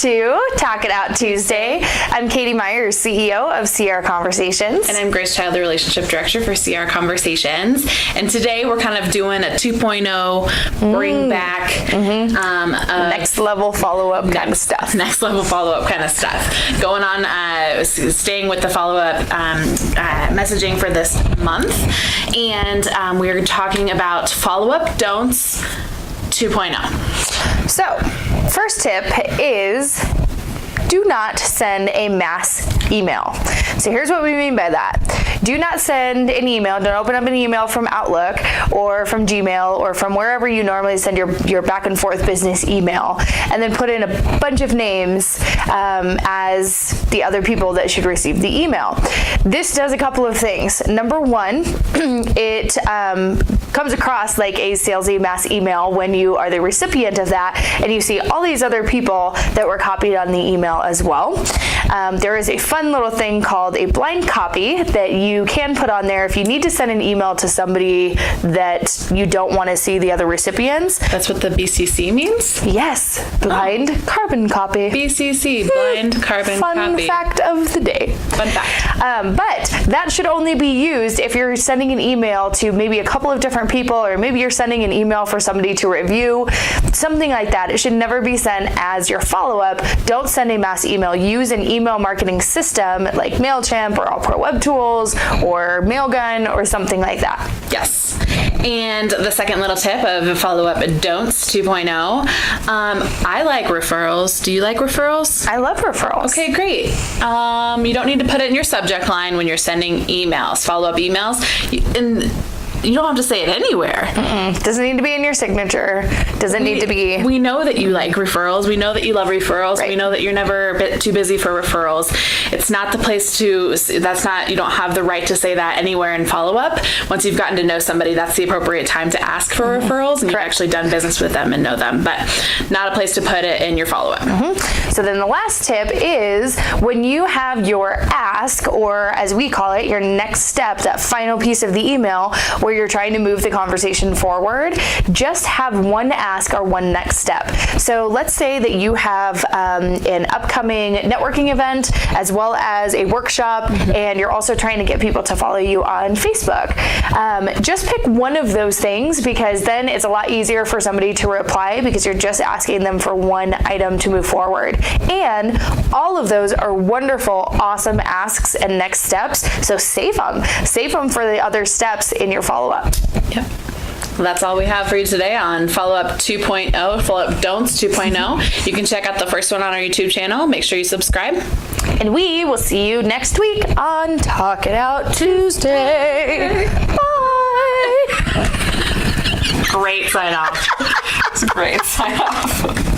to Talk It Out Tuesday. I'm Katie Myers, CEO of CR Conversations. And I'm Grace Child, the Relationship Director for CR Conversations. And today we're kind of doing a 2.0 bring back next level follow-up kind of stuff. Next level follow-up kind of stuff. Going on, staying with the follow-up messaging for this month. And we're talking about follow-up don'ts 2.0. So, first tip is do not send a mass email. So here's what we mean by that. Do not send an email, don't open up an email from Outlook or from Gmail or from wherever you normally send your back and forth business email, and then put in a bunch of names as the other people that should receive the email. This does a couple of things. Number one, it comes across like a salesy mass email when you are the recipient of that and you see all these other people that were copied on the email as well. There is a fun little thing called a blind copy that you can put on there if you need to send an email to somebody that you don't want to see the other recipients. That's what the BCC means? Yes, blind carbon copy. BCC, blind carbon Fun copy. fact of the day. Fun fact. But that should only be used if you're sending an email to maybe a couple of different people, or maybe you're sending an email for somebody to review, something like that. It should never be sent as your follow-up. Don't send a mass email. Use an email marketing system like MailChimp or All Pro Web Tools or Mailgun or something like that. Yes. And the second little tip of follow-up don'ts 2.0, I like referrals. Do you like referrals? I love referrals. Okay, great. You don't need to put it in your subject line when you're sending emails, follow-up emails. You don't have to say it anywhere. Doesn't need to be in your signature. Doesn't need to be. We know that you like referrals. We know that you love referrals. Right. We know that you're never a bit too busy for referrals. It's not the place to, you don't have the right to say that anywhere in follow-up. Once you've gotten to know somebody, that's the appropriate time to ask for referrals, and you've actually done business with them and know them, but not a place to put it in your follow-up. So then the last tip is when you have your ask, or as we call it, your next step, that final piece of the email where you're trying to move the conversation forward, just have one ask or one next step. So let's say that you have an upcoming networking event as well as a workshop, and you're also trying to get people to follow you on Facebook. Just pick one of those things, because then it's a lot easier for somebody to reply because you're just asking them for one item to move forward. And all of those are wonderful, awesome asks and next steps. So save them. Save them for the other steps in your follow-up. Yep. Well, that's all we have for you today on Follow-Up 2.0, Follow-Up Don'ts 2.0. You can check out the first one on our YouTube channel. Make sure you subscribe. And we will see you next week on Talk It Out Tuesday. Bye. Great sign off. It's a great sign off.